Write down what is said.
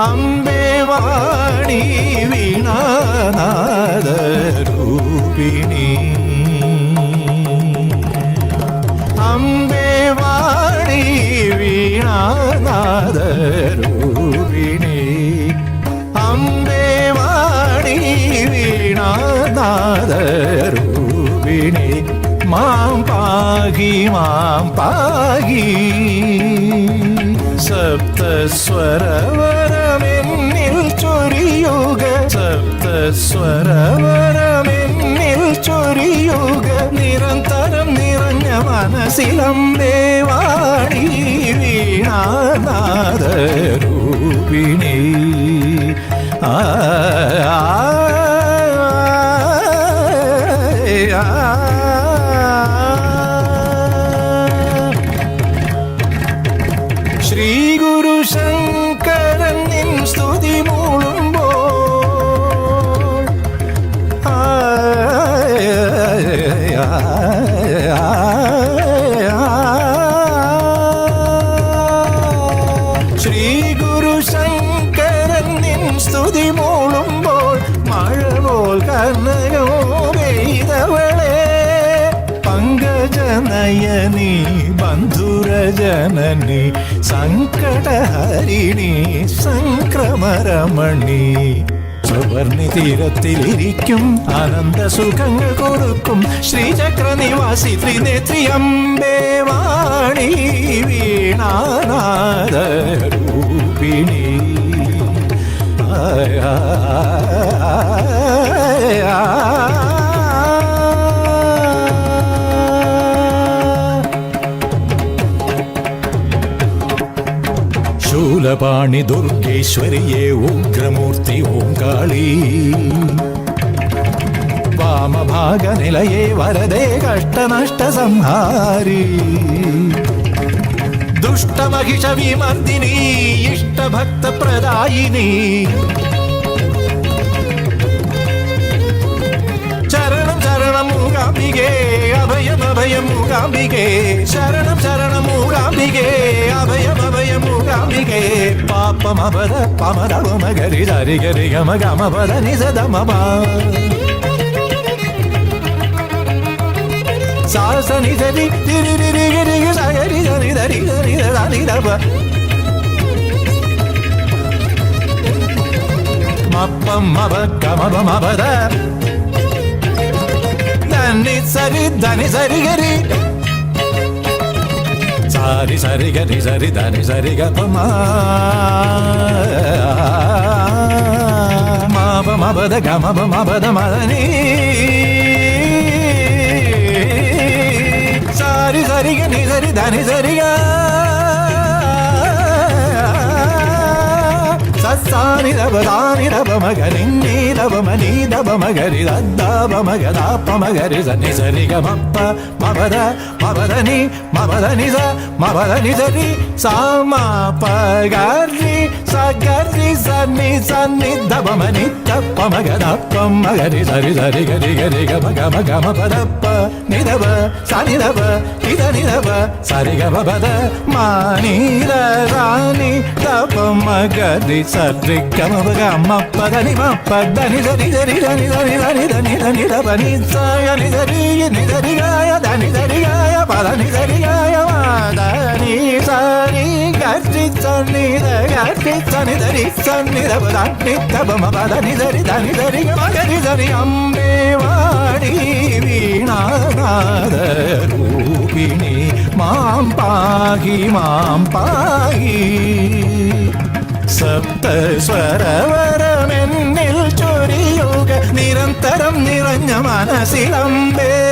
അംബേ വാണി വീണാനാദരൂപിണി അംബേ വാണി വീണാനാദരൂപിണി അംബേ വാണി വീണാനാദരൂപിണി മാം പാഹി സപ്തസ്വരവരമെന്നിൽ ചൊരിയുക സപ്തസ്വരവരമെന്നിൽ ചൊരിയുക നിരന്തരം നിറഞ്ഞ മനസ്സിലംബേ വാണി വീണാനാദരൂപിണി ആ ശ്രീ ഗുരു ശങ്കരൻ നിൻ സ്തുതി മൂളുമ്പോൾ ശ്രീ ഗുരു ശങ്കരൻ നിൻ സ്തുതി മൂളുമ്പോൾ മഴ പോൽ കനകോ പെയ്തവളെ പങ്കജനയനി ബന്ധുരജനനി സങ്കടഹരിണി സംക്രമരമണി സുവർണി തീരത്തിലിരിക്കും ആനന്ദ സുഖങ്ങൾ കൊടുക്കും ശ്രീചക്ര നിവാസി ത്രിനേത്രി അംബേ വാണി വീണാനാദരൂപിണി ശൂലപാണി ദുർഗേശ്വരിയെ ഉഗ്രമൂർത്തി ഓംകാളി വാമഭാഗനിലയെ വരദേ കഷ്ടനഷ്ട സംഹാരി ദുഷ്ടമഹിഷ വിമർദിനി ഇഷ്ടഭക്ത പ്രദായിനി ശരണം ശരണം മൂകാംബികേ അഭയം അഭയം മൂകാംബികേ ശരണം ശരണം മൂകാംബികേ അഭയം അഭയം മൂകാംബികേ പാപമപദ പമരവമഗരി ധരി ഗരി ഗമ ഗമപദ നിസദമപ സാസ നിസരി തിരി തിരി ഗരി സഗരി ധരി ധരി ധരി ധരി ധപ മപ്പം മപ ഗമപ മപദ ധനി സരി ധനി സരി ഗരി സാരി സരി ഗരി സരി ധനി സരി ഗപ മാപ മപദ ഗമപ മപദ മദനി സാരി സരി ഗനി സരി ധനി സരി ഗ സസാനി ദബ ദാനി ദബ മഗരി നീ ദബ മനി ദബ മഗരി ദദബ മഗദാപ മഗരി സനി സരി ഗമപ്പ മപദ മപദനി മപദനി സ മപദനി സരി സാമ പഗരി സഗരി സനി സനി ദബ മനി ദപ്പ മഗദാപ മഗരി സരി സരി ഗരി ഗരി ഗമ ഗമ ഗമ പദപ്പ നിദബ സനി ദബ ഇദനി ദബ സരി ഗമ പദ മാനി ദാനി ദബ മഗരി സരി ഗമ ഗമ പദനി മപദനി സരി സരി ധനി ധനി ധനി ധനി ധനി ദബ നി സയ നി സരി നി സരി ഗായ ധനി സരി ഗായ പദനി സരി ഗായ മാദനി സരി ഗരി സനി ഗരി സനി ധരി സനി ദബ ധനി ദബ മപദനി സരി ധനി സരി ഗമ ഗരി സരി അംബേ വാണി വീണാനാദരൂപിണി മാ മാം പാഹി മാം പാഹി. സപ്തസ്വരവരമെന്നിൽ ചൊരിയുക നിരന്തരം നിറഞ്ഞ മനസ്സിലമ്പേ.